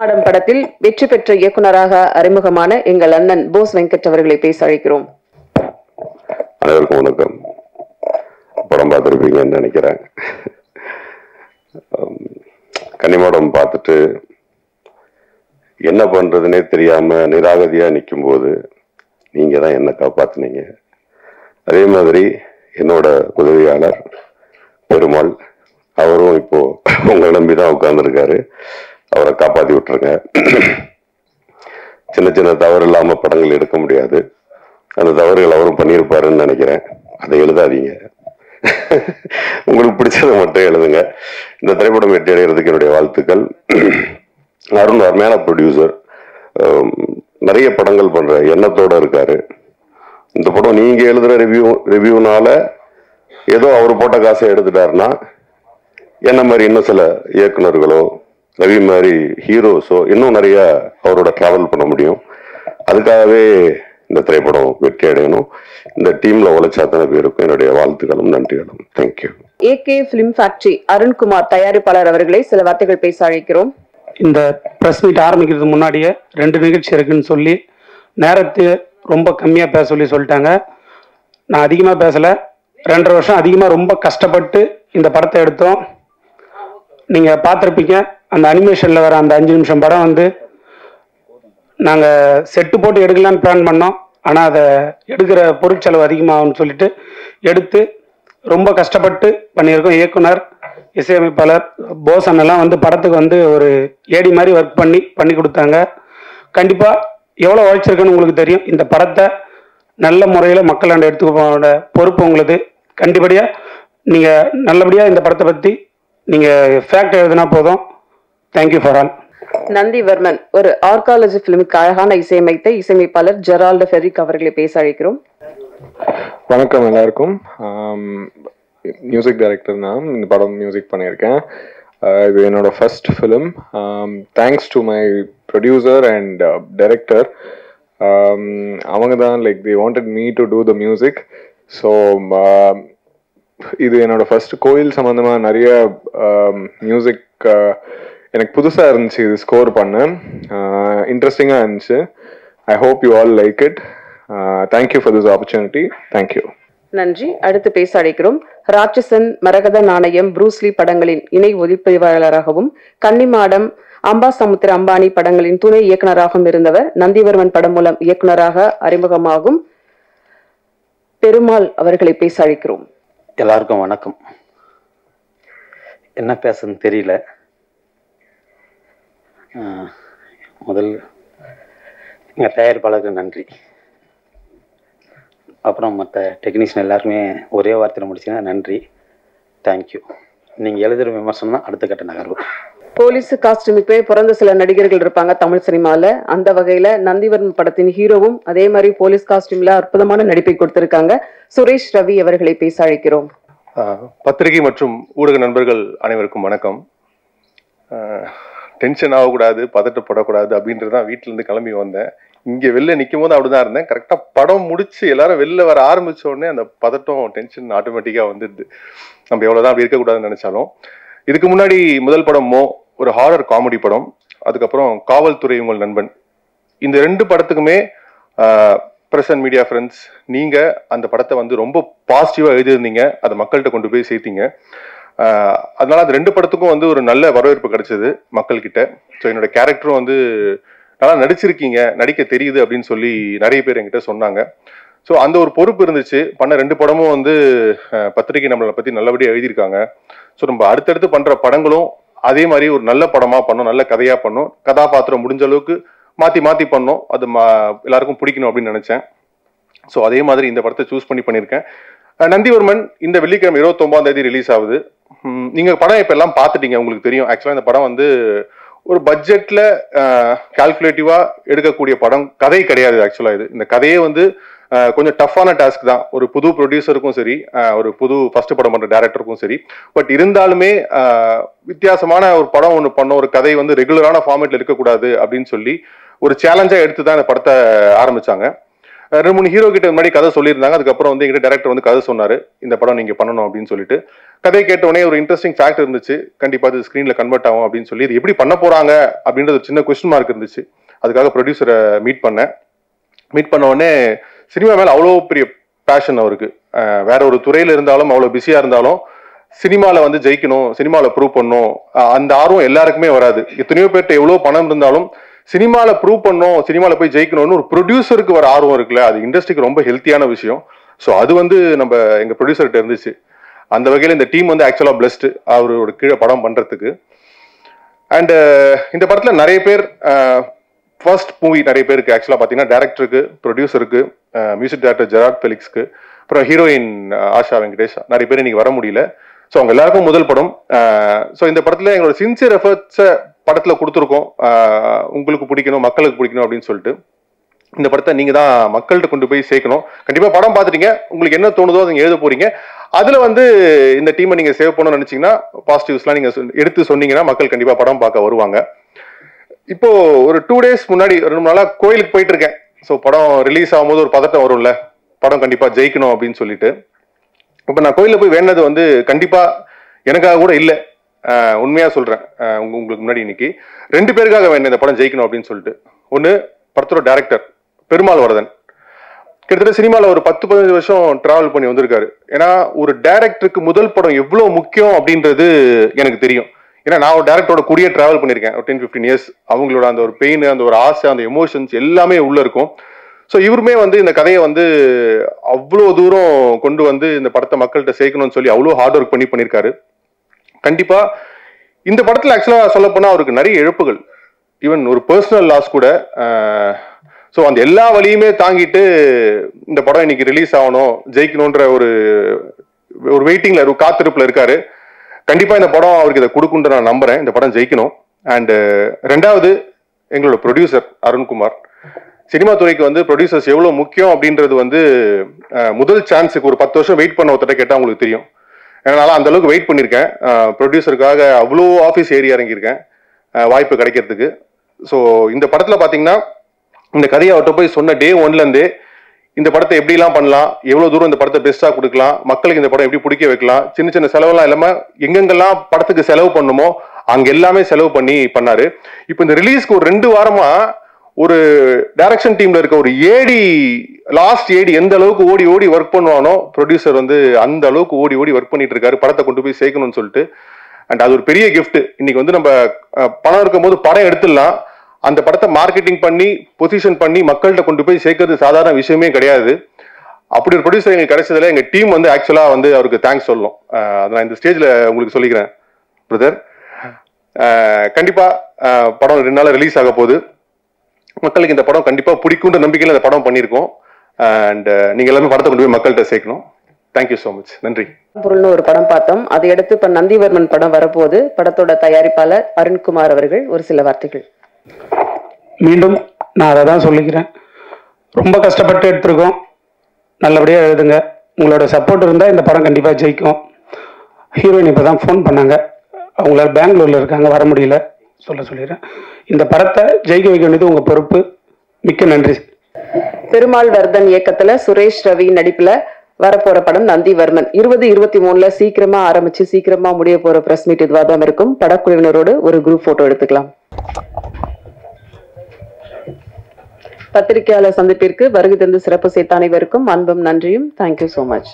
Adam படத்தில் வெற்றி பெற்ற இயக்குனராக அறிமுகமான எங்கள் அண்ணன் போஸ் வெங்கட் அவர்களை பேச அழைக்கிறோம். அனைவருக்கும் வணக்கம். படம் பார்த்துருப்பீங்கன்னு நினைக்கிறேன். கன்னிமாடம் பார்த்துட்டு என்ன பண்றதுன்னே தெரியாம நிராகதியா நிற்கும் போது நீங்க தான் என்ன காப்பாத்துனீங்க. அதே மாதிரி என்னோட உதவியாளர் பெருமாள், அவரும் இப்போ உங்களை நம்பிதான் உட்கார்ந்துருக்காரு. அவரை காப்பாத்தி விட்டுருங்க. சின்ன சின்ன தவறு இல்லாம படங்கள் எடுக்க முடியாது. அந்த தவறுகள் அவரும் பண்ணியிருப்பாருன்னு நினைக்கிறேன். அதை எழுதாதீங்க. உங்களுக்கு பிடிச்சதை மட்டும் எழுதுங்க. இந்த திரைப்படம் வெற்றி அடைகிறதுக்கு என்னுடைய வாழ்த்துக்கள். அருண் அருமையான ப்ரொடியூசர், நிறைய படங்கள் பண்ற எண்ணத்தோட இருக்காரு. இந்த படம் நீங்க எழுதுற ரிவ்யூனால ஏதோ அவர் போட்ட காசை எடுத்துட்டாருன்னா என்ன மாதிரி இன்னும் சில இயக்குநர்களோ ரவி மாதிரி ஹீரோஸோ இன்னும் நிறைய அவரோட டிராவல் பண்ண முடியும். அதுக்காகவே இந்த திரைப்படம் வெற்றி அடையணும். இந்த டீம்ல உழைச்ச அத்தனை பேருக்கும் என்னுடைய வாழ்த்துக்களும் நன்றிகளும். Thank you. AK film factory Arunkumar தயாரிப்பாளர் அவர்களை சில வார்த்தைகள் பேச அழைக்கிறோம். இந்த பிரஸ் மீட் ஆரம்பிக்கிறதுக்கு முன்னாடியே 2 நிகழ்ச்சி இருக்குன்னு சொல்லி நேரத்தை ரொம்ப கம்மியாக பேச சொல்லிட்டாங்க. நான் அதிகமாக பேசலை. 2.5 வருஷம் அதிகமாக ரொம்ப கஷ்டப்பட்டு இந்த படத்தை எடுத்தோம். நீங்கள் பார்த்துருப்பீங்க, அந்த அனிமேஷனில் வர அந்த 5 நிமிஷம் படம் வந்து நாங்கள் செட்டு போட்டு எடுக்கலான்னு பிளான் பண்ணோம். ஆனால் அதை எடுக்கிற பொருட்செலவு அதிகமாகும்னு சொல்லிட்டு எடுத்து ரொம்ப கஷ்டப்பட்டு பண்ணியிருக்கோம். இயக்குனர், இசையமைப்பாளர் போஸ் அண்ணெல்லாம் வந்து படத்துக்கு வந்து ஒரு ஏடி மாதிரி ஒர்க் பண்ணி கொடுத்தாங்க. கண்டிப்பாக எவ்வளோ உழைச்சிருக்குன்னு உங்களுக்கு தெரியும். இந்த படத்தை நல்ல முறையில் மக்களாண்ட எடுத்துக்க பொறுப்பு உங்களுது. கண்டிப்படியாக நீங்கள் நல்லபடியாக இந்த படத்தை பற்றி நீங்கள் ஃபேக்ட் எழுதுனா போதும். Thank you for all. நந்திவர்மன் ஒரு ஆர்காலஜி பிலிமுக்கு அழகான இசையமைத்த இசையமைப்பாளர் ஜெரால்டு ஃபெரிக் அவர்களை பேச அழைக்கிறோம். வணக்கம் எல்லாருக்கும். மியூசிக் டைரக்டர் நான் இந்த படம் மியூசிக் பண்ணியிருக்கேன். இது என்னோட first film. Thanks to my producer and director. அவங்க தான் they wanted me to do the music. So இது என்னோட ஃபர்ஸ்ட் கோயில் சம்மந்தமாக நிறைய மியூசிக் எனக்கு புதுசாக இருந்துச்சு. இது ஸ்கோர் பண்ண இன்ட்ரெஸ்டிங்காக இருந்துச்சு. I hope you all like it. Thank you for this opportunity. Thank you. நன்றி. அடுத்து பேச அழைக்கிறோம் ராட்சசன், மரகத நாணயம், ப்ரூஸ்லி படங்களின் இணை ஒளிப்பதிவாளராகவும் கன்னிமாடம், அம்பாசமுத்திர அம்பானி படங்களின் துணை இயக்குநராகவும் இருந்தவர் நந்திவர்மன் படம் மூலம் இயக்குநராக அறிமுகமாகும் பெருமாள் அவர்களை பேச அழைக்கிறோம். எல்லாருக்கும் வணக்கம். என்ன பேசுன்னு தெரியல. முதல் எங்கள் தயாரிப்பாளருக்கு நன்றி. அப்புறம் மற்ற டெக்னீஷியன் எல்லாருமே ஒரே வார்த்தையில் முடிச்சிங்கன்னா நன்றி. தேங்க்யூ. நீங்கள் எழுதுகிற விமர்சனம் தான் அடுத்த கட்ட நகர்வு. போலீஸ் காஸ்டியூமுக்கு பிறந்த சில நடிகர்கள் இருப்பாங்க தமிழ் சினிமால. அந்த வகையில நந்திவர்மன் படத்தின் ஹீரோவும் அதே மாதிரி போலீஸ் காஸ்டியூம்ல அற்புதமான நடிப்பை கொடுத்திருக்காங்க. சுரேஷ் ரவி அவர்களை பேச அழைக்கிறோம். பத்திரிகை மற்றும் ஊடக நண்பர்கள் அனைவருக்கும் வணக்கம். டென்ஷன் ஆகக்கூடாது, பதட்டப்படக்கூடாது அப்படின்றது தான் வீட்டிலேருந்து கிளம்பி வந்தேன். இங்கே வெளில நிற்கும் போது அப்படிதான் இருந்தேன். கரெக்டாக படம் முடிச்சு எல்லாரும் வெளில வர ஆரம்பிச்ச உடனே அந்த பதட்டம், டென்ஷன் ஆட்டோமேட்டிக்காக வந்துடுது. நம்ம எவ்வளோதான் அப்படி இருக்கக்கூடாதுன்னு நினச்சாலும். இதுக்கு முன்னாடி முதல் படம் ஒரு ஹாரர் காமெடி படம். அதுக்கப்புறம் காவல்துறை உங்கள் நண்பன். இந்த 2 படத்துக்குமே பிரஸ் அண்ட் மீடியா ஃப்ரெண்ட்ஸ் நீங்கள் அந்த படத்தை வந்து ரொம்ப பாசிட்டிவாக எழுதியிருந்தீங்க. அதை மக்கள்கிட்ட கொண்டு போய் சேர்த்தீங்க. அதனால அந்த 2 படத்துக்கும் வந்து ஒரு நல்ல வரவேற்பு கிடைச்சது மக்கள்கிட்ட. ஸோ என்னோட கேரக்டரும் வந்து நல்லா நடிச்சிருக்கீங்க, நடிக்க தெரியுது அப்படின்னு சொல்லி நிறைய பேர் என்கிட்ட சொன்னாங்க. ஸோ அந்த ஒரு பொறுப்பு இருந்துச்சு. பண்ண 2 படமும் வந்து பத்திரிகை நம்மளை பற்றி நல்லபடியாக எழுதியிருக்காங்க. ஸோ நம்ம அடுத்தடுத்து பண்ணுற படங்களும் அதே மாதிரி ஒரு நல்ல படமாக பண்ணோம், நல்ல கதையாக பண்ணோம், கதாபாத்திரம் முடிஞ்ச அளவுக்கு மாற்றி பண்ணோம். அது எல்லாருக்கும் பிடிக்கணும் அப்படின்னு நினச்சேன். ஸோ அதே மாதிரி இந்த படத்தை சூஸ் பண்ணியிருக்கேன். நந்திவர்மன் இந்த வெள்ளிக்கிழமை 29ஆம் தேதி ரிலீஸ் ஆகுது. நீங்கள் படம் இப்போ எல்லாம் பார்த்துட்டீங்க, உங்களுக்கு தெரியும். ஆக்சுவலாக இந்த படம் வந்து ஒரு பட்ஜெட்ல கால்குலேட்டிவா எடுக்கக்கூடிய படம், கதை கிடையாது. ஆக்சுவலா இந்த கதையே வந்து கொஞ்சம் டஃப்பான டாஸ்க் தான். ஒரு புது ப்ரொடியூசருக்கும் சரி, ஒரு புது ஃபர்ஸ்ட் படம் பண்ற டைரக்டருக்கும் சரி. பட் இருந்தாலுமே வித்தியாசமான ஒரு படம் ஒன்று பண்ண, ஒரு கதை வந்து ரெகுலரான ஃபார்மேட்ல இருக்கக்கூடாது அப்படின்னு சொல்லி ஒரு சேலஞ்சா எடுத்து தான் இந்த படத்தை ஆரம்பிச்சாங்க. 2-3 ஹீரோ கிட்ட முன்னாடி கதை சொல்லியிருந்தாங்க. அதுக்கப்புறம் வந்து எங்கிட்ட டேரக்டர் வந்து கதை சொன்னாரு, இந்த படம் நீங்க பண்ணணும் அப்படின்னு சொல்லிட்டு. கதையை கேட்டவுடனே ஒரு இன்ட்ரெஸ்டிங் ஃபேக்ட் இருந்துச்சு, கண்டிப்பா அது ஸ்கிரீன்ல கன்வெர்ட் ஆகும் அப்படின்னு சொல்லி. இது எப்படி பண்ண போறாங்க அப்படின்றது ஒரு சின்ன கொஸ்டின் மார்க் இருந்துச்சு. அதுக்காக ப்ரொடியூசரை மீட் பண்ணேன். மீட் பண்ண உடனே சினிமா மேல அவ்வளோ பெரிய பேஷன் அவருக்கு. வேற ஒரு துறையில இருந்தாலும், அவ்வளோ பிஸியா இருந்தாலும், சினிமால வந்து ஜெயிக்கணும், சினிமால ப்ரூவ் பண்ணணும், அந்த ஆர்வம் எல்லாருக்குமே வராது. எத்தனையோ பேர்ட்ட எவ்வளோ பணம் இருந்தாலும் சினிமால ப்ரூவ் பண்ணணும், சினிமால போய் ஜெயிக்கணும்னு ஒரு ப்ரொடியூசருக்கு வர ஆர்வம் இருக்குல்ல, அது இண்டஸ்ட்ரிக்கு ரொம்ப ஹெல்த்தியான விஷயம். ஸோ அது வந்து நம்ம எங்க ப்ரொடியூசர்கிட்ட இருந்துச்சு. அந்த வகையில் இந்த டீம் வந்து ஆக்சுவலா பிளஸ்டு அவரோட கீழே படம் பண்றதுக்கு. அண்ட் இந்த படத்துல நிறைய பேர் ஃபர்ஸ்ட் மூவி நிறைய பேருக்கு ஆக்சுவலா பாத்தீங்கன்னா டேரக்டருக்கு, ப்ரொடியூசருக்கு, மியூசிக் டைரக்டர் ஜெராட் ஃபெலிக்ஸ்க்கு, அப்புறம் ஹீரோயின் ஆஷா வெங்கடேஷ், நிறைய பேர் இன்னைக்கு வர முடியல. ஸோ அவங்க எல்லாருக்கும் முதல் படம். ஸோ இந்த படத்துல எங்களோட சின்சியர் எஃபர்ட்ஸை படத்துல கொடுத்துருக்கோம். உங்களுக்கு பிடிக்கணும், மக்களுக்கு பிடிக்கணும் அப்படின்னு சொல்லிட்டு. இந்த படத்தை நீங்க தான் மக்கள்கிட்ட கொண்டு போய் சேர்க்கணும். கண்டிப்பா படம் பார்த்துட்டீங்க, உங்களுக்கு என்ன தோணுதோ அதை எழுத போறீங்க. அதுல வந்து இந்த டீமை நீங்க சேவ் பண்ணணும்னு நினைச்சீங்கன்னா, பாசிட்டிவ்ஸ்லாம் நீங்க எடுத்து சொன்னீங்கன்னா மக்கள் கண்டிப்பா படம் பார்க்க வருவாங்க. இப்போ ஒரு 2 days முன்னாடி 2 நாளா கோயிலுக்கு போயிட்டு இருக்கேன். ஸோ படம் ரிலீஸ் ஆகும்போது ஒரு பதட்டம் வரும்ல, படம் கண்டிப்பா ஜெயிக்கணும் அப்படின்னு சொல்லிட்டு. இப்போ நான் கோயிலில் போய் வேண்டது வந்து கண்டிப்பா எனக்காக கூட இல்லை, உண்மையா சொல்றேன். உங்களுக்கு முன்னாடி இன்னைக்கு 2 பேருக்காக வேணும் இந்த படம் ஜெயிக்கணும் அப்படின்னு சொல்லிட்டு. ஒன்று, படத்தோட டைரக்டர் பெருமாள் வரதன், கிட்டத்தட்ட சினிமாவில் ஒரு 10-15 வருஷம் டிராவல் பண்ணி வந்திருக்காரு. ஏன்னா ஒரு டைரக்டருக்கு முதல் படம் எவ்வளோ முக்கியம் அப்படின்றது எனக்கு தெரியும். ஏன்னா நான் ஒரு டைரக்டரோட கூடிய டிராவல் பண்ணியிருக்கேன் ஒரு 10-15 years. அவங்களோட அந்த ஒரு பெயின், அந்த ஒரு ஆசை, அந்த எமோஷன்ஸ் எல்லாமே உள்ள இருக்கும். ஸோ இவருமே வந்து இந்த கதையை வந்து அவ்வளோ தூரம் கொண்டு வந்து இந்த படத்தை மக்கள்கிட்ட சேர்க்கணும்னு சொல்லி அவ்வளோ ஹார்ட் ஒர்க் பண்ணியிருக்காரு. கண்டிப்பா இந்த படத்துல ஆக்சுவலா சொல்ல போனா அவருக்கு நிறைய இழப்புகள், ஈவன் ஒரு பர்சனல் லாஸ் கூட. ஸோ அந்த எல்லா வழியுமே தாங்கிட்டு இந்த படம் இன்னைக்கு ரிலீஸ் ஆகணும், ஜெயிக்கணுன்ற ஒரு வெயிட்டிங்ல, ஒரு காத்திருப்புல இருக்காரு. கண்டிப்பா இந்த படம் அவருக்கு இதை கொடுக்குன்ற நான் நம்புறேன். இந்த படம் ஜெயிக்கணும். அண்ட் 2வது, எங்களோட ப்ரொடியூசர் அருண்குமார். சினிமா துறைக்கு வந்து ப்ரொடியூசர்ஸ் எவ்வளவு முக்கியம் அப்படின்றது வந்து முதல் சான்ஸுக்கு ஒரு 10 வருஷம் வெயிட் பண்ண ஒருத்தட்ட கேட்டா உங்களுக்கு தெரியும். என்னால் அந்த அளவுக்கு வெயிட் பண்ணியிருக்கேன். ப்ரொடியூசருக்காக அவ்வளோ ஆஃபீஸ் ஏறி இறங்கியிருக்கேன் வாய்ப்பு கிடைக்கிறதுக்கு. ஸோ இந்த படத்தில் பார்த்தீங்கன்னா, இந்த கதையை அவர்கிட்ட போய் சொன்ன டே 1லேருந்தே இந்த படத்தை எப்படிலாம் பண்ணலாம், எவ்வளோ தூரம் இந்த படத்தை பெஸ்ட்டாக கொடுக்கலாம், மக்களுக்கு இந்த படம் எப்படி பிடிக்க வைக்கலாம், சின்ன சின்ன செலவெல்லாம் இல்லாமல் எங்கெங்கெல்லாம் படத்துக்கு செலவு பண்ணுமோ அங்கே எல்லாமே செலவு பண்ணி பண்ணாரு. இப்போ இந்த ரிலீஸ்க்கு ஒரு 2 வாரமா ஒரு டைரக்ஷன் டீம்ல இருக்க ஒரு ஏடி, லாஸ்ட் ஏடி எந்த அளவுக்கு ஓடி ஓடி ஒர்க் பண்ணுவானோ, ப்ரொடியூசர் வந்து அந்த அளவுக்கு ஓடி ஓடி ஒர்க் பண்ணிட்டு இருக்காரு படத்தை கொண்டு போய் சேர்க்கணும்னு சொல்லிட்டு. அண்ட் அது ஒரு பெரிய கிஃப்ட். இன்னைக்கு வந்து நம்ம பணம் இருக்கும் போது படம் எடுத்துடலாம், அந்த படத்தை மார்க்கெட்டிங் பண்ணி பொசிஷன் பண்ணி மக்கள்கிட்ட கொண்டு போய் சேர்க்கறது சாதாரண விஷயமே கிடையாது. அப்படி ஒரு ப்ரொடியூசர் எங்களுக்கு கிடைச்சதுல எங்க டீம் வந்து ஆக்சுவலா வந்து அவருக்கு தேங்க்ஸ் சொல்லணும். அதை நான் இந்த ஸ்டேஜ்ல உங்களுக்கு சொல்லிக்கிறேன் பிரதர். கண்டிப்பா படம் 2 நாள் ரிலீஸ் ஆக போகுது. மக்களுக்கு இந்த படம் கண்டிப்பா பிடிக்குன்ற நம்பிக்கையில இந்த படம் பண்ணியிருக்கோம். அண்ட் நீங்க எல்லாமே படத்தை கொண்டு போய் மக்கள்கிட்ட சேர்க்கணும். Thank you so much. நன்றி. பொருள்னு ஒரு படம் பார்த்தோம், அதை அடுத்து இப்ப நந்திவர்மன் படம் வரப்போகுது. படத்தோட தயாரிப்பாளர் அருண்குமார் அவர்கள் ஒரு சில வார்த்தைகள். மீண்டும் நான் அதை தான் சொல்லிக்கிறேன், ரொம்ப கஷ்டப்பட்டு எடுத்திருக்கோம், நல்லபடியாக எழுதுங்க. உங்களோட சப்போர்ட் இருந்தால் இந்த படம் கண்டிப்பாக ஜெயிக்கும். ஹீரோயின் இப்போ தான் ஃபோன் பண்ணாங்க, அவங்களால பெங்களூரில் இருக்காங்க, வர முடியல, சொல்லிடுறேன். இந்த படத்தை ஜெயிக்க வைக்க வேண்டியது உங்கள் பொறுப்பு. மிக்க நன்றி. பெருமாள் வர்தன் இயக்கத்துல சுரேஷ் ரவி நடிப்புல வரப்போற படம் நந்திவர்மன் 2023 சீக்கிரமா ஆரம்பிச்சு சீக்கிரமா முடிய போற பிரஸ் மீட் இதுவாக தான் இருக்கும். படக்குழுவினரோடு ஒரு குரூப் போட்டோ எடுத்துக்கலாம். பத்திரிகையாளர் சந்திப்பிற்கு வருகை தந்து சிறப்பு சேர்த்த அனைவருக்கும் அன்பும் நன்றியும். Thank you so much.